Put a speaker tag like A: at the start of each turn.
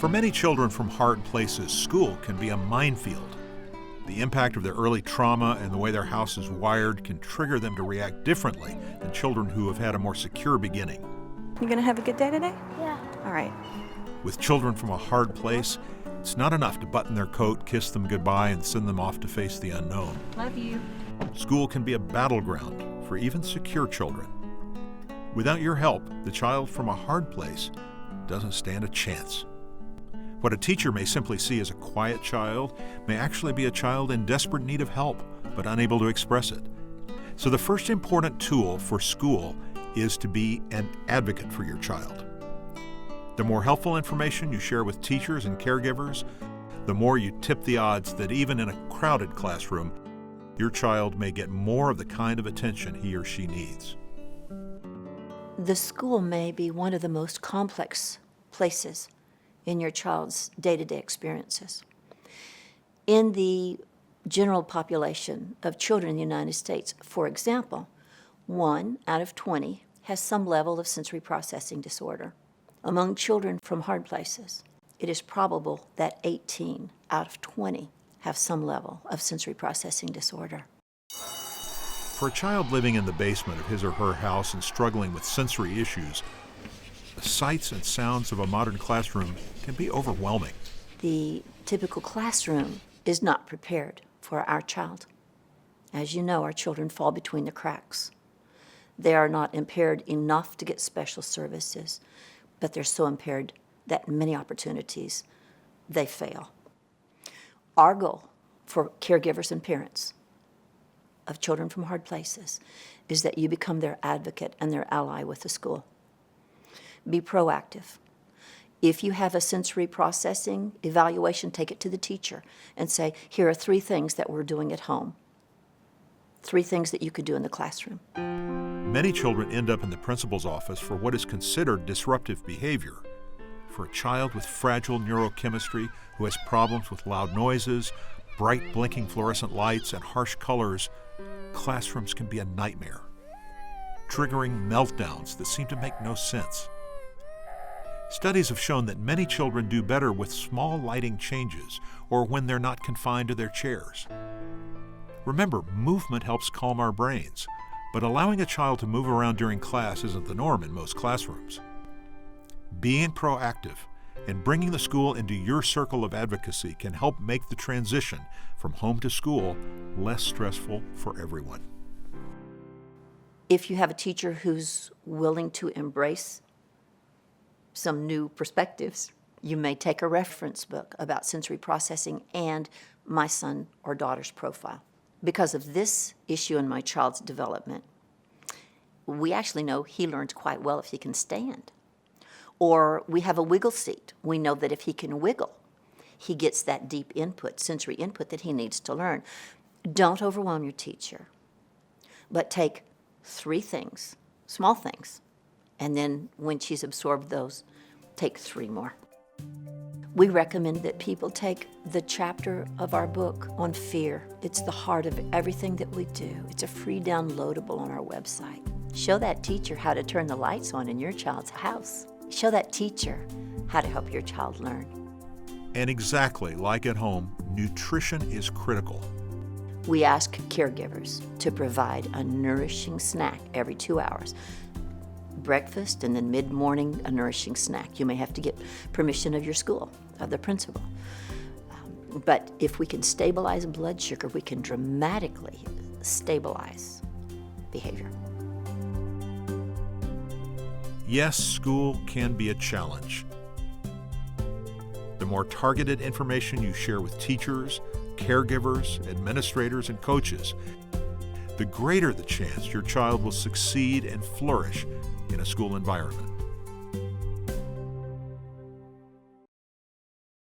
A: For many children from hard places, school can be a minefield. The impact of their early trauma and the way their house is wired can trigger them to react differently than children who have had a more secure beginning.
B: You gonna have a good day today?
C: Yeah.
B: All right.
A: With children from a hard place, it's not enough to button their coat, kiss them goodbye, and send them off to face the unknown.
B: Love you.
A: School can be a battleground for even secure children. Without your help, the child from a hard place doesn't stand a chance. What a teacher may simply see as a quiet child may actually be a child in desperate need of help, but unable to express it. So the first important tool for school is to be an advocate for your child. The more helpful information you share with teachers and caregivers, the more you tip the odds that even in a crowded classroom, your child may get more of the kind of attention he or she needs.
D: The school may be one of the most complex places in your child's day-to-day experiences. In the general population of children in the United States, for example, 1 out of 20 has some level of sensory processing disorder. Among children from hard places, it is probable that 18 out of 20 have some level of sensory processing disorder.
A: For a child living in the basement of his or her house and struggling with sensory issues, the sights and sounds of a modern classroom can be overwhelming.
D: The typical classroom is not prepared for our child. As you know, our children fall between the cracks. They are not impaired enough to get special services, but they're so impaired that many opportunities they fail. Our goal for caregivers and parents of children from hard places is that you become their advocate and their ally with the school. Be proactive. If you have a sensory processing evaluation, take it to the teacher and say, here are 3 things that we're doing at home. 3 things that you could do in the classroom.
A: Many children end up in the principal's office for what is considered disruptive behavior. For a child with fragile neurochemistry who has problems with loud noises, bright blinking fluorescent lights, and harsh colors, classrooms can be a nightmare, triggering meltdowns that seem to make no sense. Studies have shown that many children do better with small lighting changes or when they're not confined to their chairs. Remember, movement helps calm our brains, but allowing a child to move around during class isn't the norm in most classrooms. Being proactive and bringing the school into your circle of advocacy can help make the transition from home to school less stressful for everyone.
D: If you have a teacher who's willing to embrace some new perspectives, you may take a reference book about sensory processing and my son or daughter's profile. Because of this issue in my child's development, we actually know he learns quite well if he can stand. Or we have a wiggle seat. We know that if he can wiggle, he gets that deep input, sensory input that he needs to learn. Don't overwhelm your teacher, but take 3 things, small things, and then when she's absorbed those, take 3 more. We recommend that people take the chapter of our book on fear. It's the heart of everything that we do. It's a free downloadable on our website. Show that teacher how to turn the lights on in your child's house. Show that teacher how to help your child learn.
A: And exactly like at home, nutrition is critical.
D: We ask caregivers to provide a nourishing snack every 2 hours. Breakfast and then mid-morning a nourishing snack. You may have to get permission of your school, of the principal. But if we can stabilize blood sugar, we can dramatically stabilize behavior.
A: Yes, school can be a challenge. The more targeted information you share with teachers, caregivers, administrators, and coaches, the greater the chance your child will succeed and flourish in a school environment.